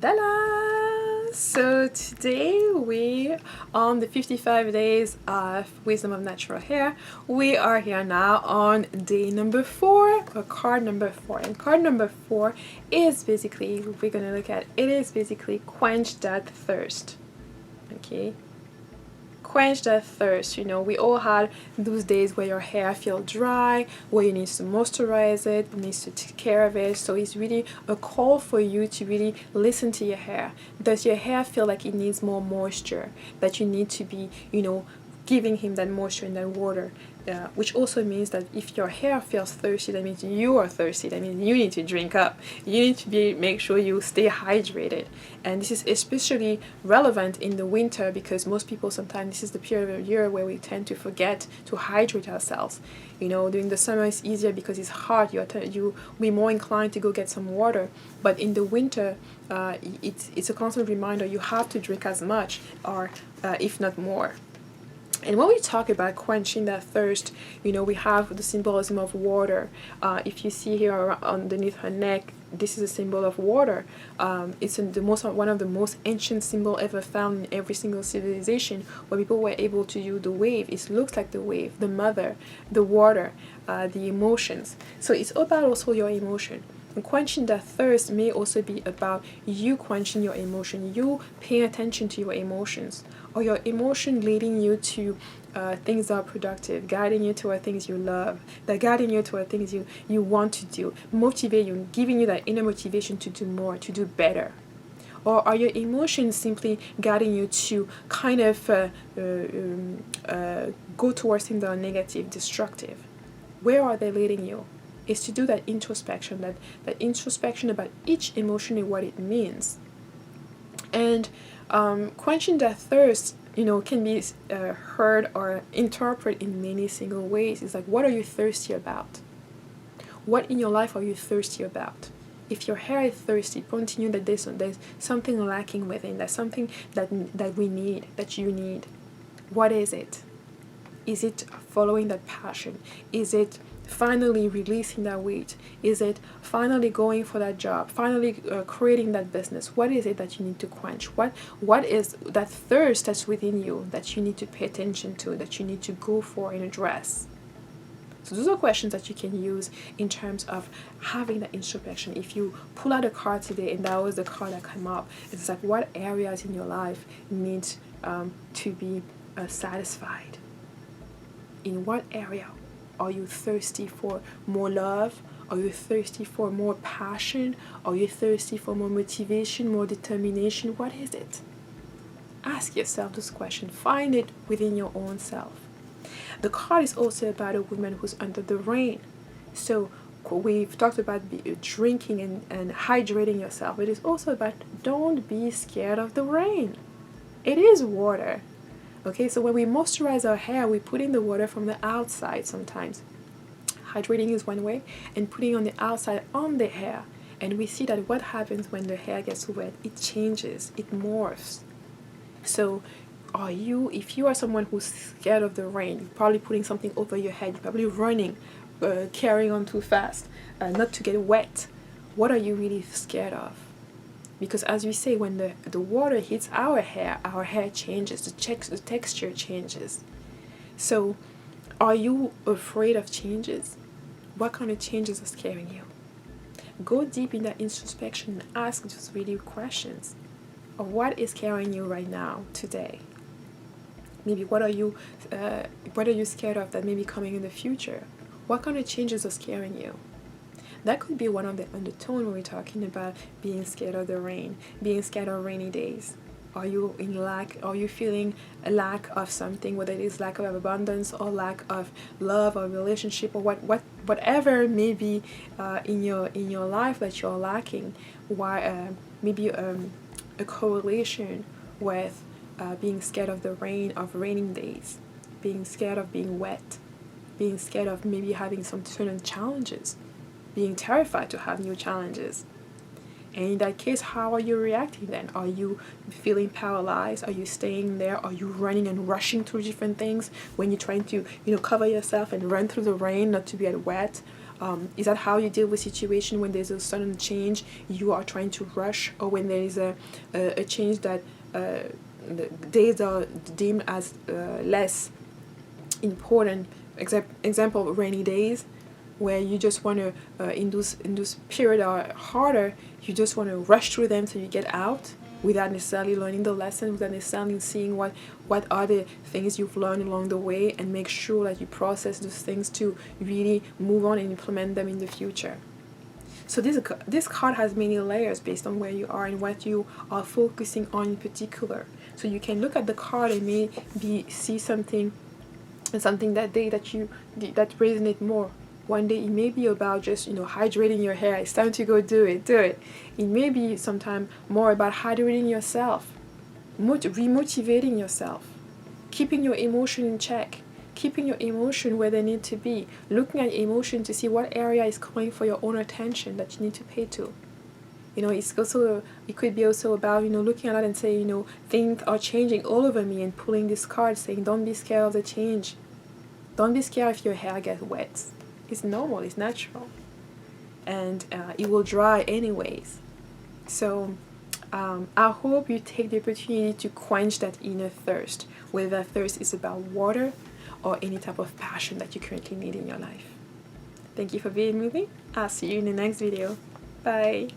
Dala! So today we on the 55 days of Wisdom of Natural Hair. We are here now on day number 4 or card number 4. And card number 4 is basically, we're going to look at, it is basically quench that thirst. Okay? Quench that thirst. You know, we all had those days where your hair feels dry, where you need to moisturize it, you need to take care of it. So it's really a call for you to really listen to your hair. Does your hair feel like it needs more moisture, that you need to be, you know, giving him that moisture and that water? Which also means that if your hair feels thirsty, that means you are thirsty. That means you need to drink up. You need to make sure you stay hydrated. And this is especially relevant in the winter because most people sometimes this is the period of the year where we tend to forget to hydrate ourselves. You know, during the summer it's easier because it's hot. You'll be more inclined to go get some water. But in the winter, it's a constant reminder you have to drink as much or if not more. And when we talk about quenching that thirst, you know, we have the symbolism of water. If you see here underneath her neck, this is a symbol of water. It's one of the most ancient symbols ever found in every single civilization, where people were able to use the wave. It looks like the wave, the mother, the water, the emotions. So it's about also your emotion. And quenching that thirst may also be about you quenching your emotion, you paying attention to your emotions, or your emotion leading you to things that are productive, guiding you toward things you love, that guiding you toward things you want to do, motivate you, giving you that inner motivation to do more, to do better. Or are your emotions simply guiding you to kind of go towards things that are negative, destructive? Where are they leading you? Is to do that introspection, that introspection about each emotion and what it means. And quenching that thirst, you know, can be heard or interpreted in many single ways. It's like, what are you thirsty about? What in your life are you thirsty about? If your hair is thirsty, continue that there's something lacking within. There's something that we need, that you need. What is it? Is it following that passion? Is it finally releasing that weight? Is it finally going for that job, finally creating that business? What is it that you need to quench? What is that thirst that's within you that you need to pay attention to, that you need to go for and address? So those are questions that you can use in terms of having that introspection. If you pull out a card today and that was the card that came up, it's like, what areas in your life need to be satisfied? In what area? Are you thirsty for more love? Are you thirsty for more passion? Are you thirsty for more motivation, more determination? What is it? Ask yourself this question. Find it within your own self. The card is also about a woman who's under the rain. So we've talked about drinking and hydrating yourself. It is also about don't be scared of the rain. It is water. Okay, so when we moisturize our hair, we put in the water from the outside sometimes. Hydrating is one way, and putting on the outside on the hair. And we see that what happens when the hair gets wet, it changes, it morphs. So if you are someone who's scared of the rain, you're probably putting something over your head, you're probably running, carrying on too fast, not to get wet. What are you really scared of? Because as we say, when the water hits our hair changes, the texture changes. So are you afraid of changes? What kind of changes are scaring you? Go deep in that introspection and ask just really questions of what is scaring you right now, today. Maybe what are you scared of that may be coming in the future? What kind of changes are scaring you? That could be one of the undertone when we're talking about being scared of the rain, being scared of rainy days. Are you in lack? Are you feeling a lack of something, whether it is lack of abundance or lack of love or relationship or whatever may be in your life that you're lacking? Why maybe a correlation with being scared of the rain, of raining days, being scared of being wet, being scared of maybe having some certain challenges, being terrified to have new challenges. And in that case, how are you reacting then? Are you feeling paralyzed? Are you staying there? Are you running and rushing through different things when you're trying to, cover yourself and run through the rain, not to get wet? Is that how you deal with situation when there's a sudden change you are trying to rush, or when there is a change that the days are deemed as less important? Example, rainy days, where you just want to in those periods are harder, you just want to rush through them so you get out, without necessarily learning the lesson, without necessarily seeing what are the things you've learned along the way, and make sure that you process those things to really move on and implement them in the future. So this card has many layers based on where you are and what you are focusing on in particular. So you can look at the card and maybe see something that day that resonate more. One day it may be about just, hydrating your hair. It's time to go do it. It may be sometime more about hydrating yourself, remotivating yourself, keeping your emotion in check, keeping your emotion where they need to be, looking at your emotion to see what area is calling for your own attention that you need to pay to. It could be also about, looking at it and saying, things are changing all over me, and pulling this card saying, don't be scared of the change. Don't be scared if your hair gets wet. It's normal, it's natural, and it will dry anyways. So I hope you take the opportunity to quench that inner thirst, whether that thirst is about water or any type of passion that you currently need in your life. Thank you for being with me. I'll see you in the next video. Bye.